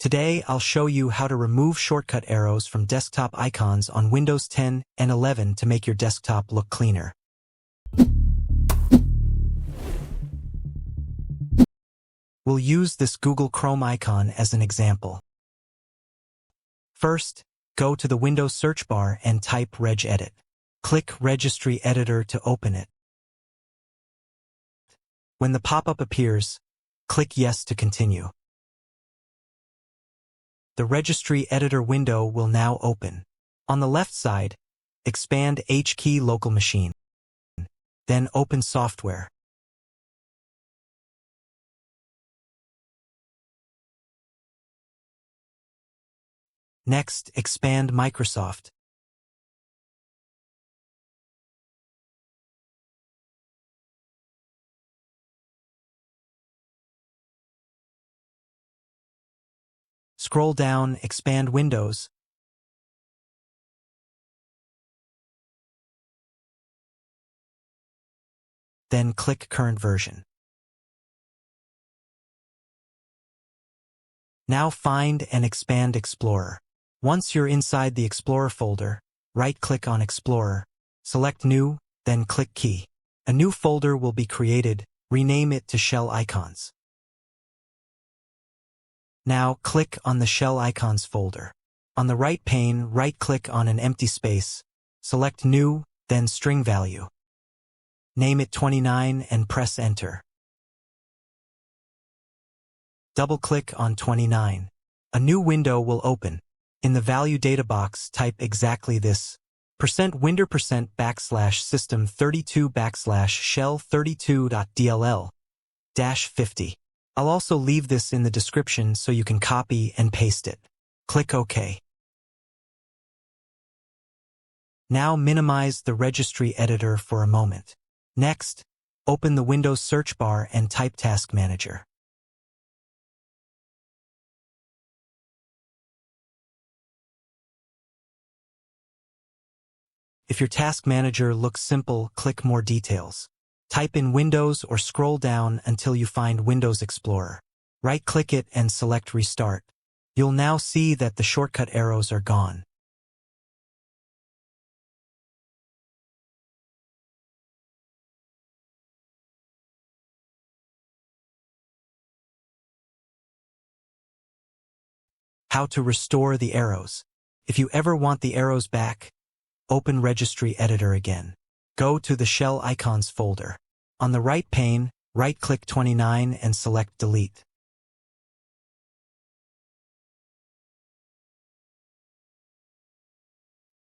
Today, I'll show you how to remove shortcut arrows from desktop icons on Windows 10 and 11 to make your desktop look cleaner. We'll use this Google Chrome icon as an example. First, go to the Windows search bar and type Regedit. Click Registry Editor to open it. When the pop-up appears, click Yes to continue. The Registry Editor window will now open. On the left side, expand H-key local machine. Then open Software. Next, expand Microsoft. Scroll down, expand Windows. Then click Current Version. Now find and expand Explorer. Once you're inside the Explorer folder, right-click on Explorer, select New, then click Key. A new folder will be created. Rename it to Shell Icons. Now click on the Shell Icons folder. On the right pane, right-click on an empty space, select New, then String Value. Name it 29 and press Enter. Double-click on 29. A new window will open. In the value data box, type exactly this: %windir %shell32 /shell32.dll-50. I'll also leave this in the description so you can copy and paste it. Click OK. Now minimize the Registry Editor for a moment. Next, open the Windows search bar and type Task Manager. If your Task Manager looks simple, click More Details. Type in Windows or scroll down until you find Windows Explorer. Right-click it and select Restart. You'll now see that the shortcut arrows are gone. How to restore the arrows. If you ever want the arrows back, open Registry Editor again. Go to the Shell Icons folder. On the right pane, right-click 29 and select Delete.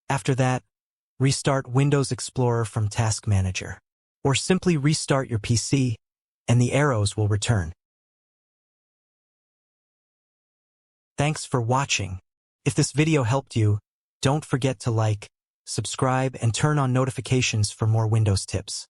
After that, restart Windows Explorer from Task Manager. Or simply restart your PC, and the arrows will return. Thanks for watching. If this video helped you, don't forget to like, subscribe, and turn on notifications for more Windows tips.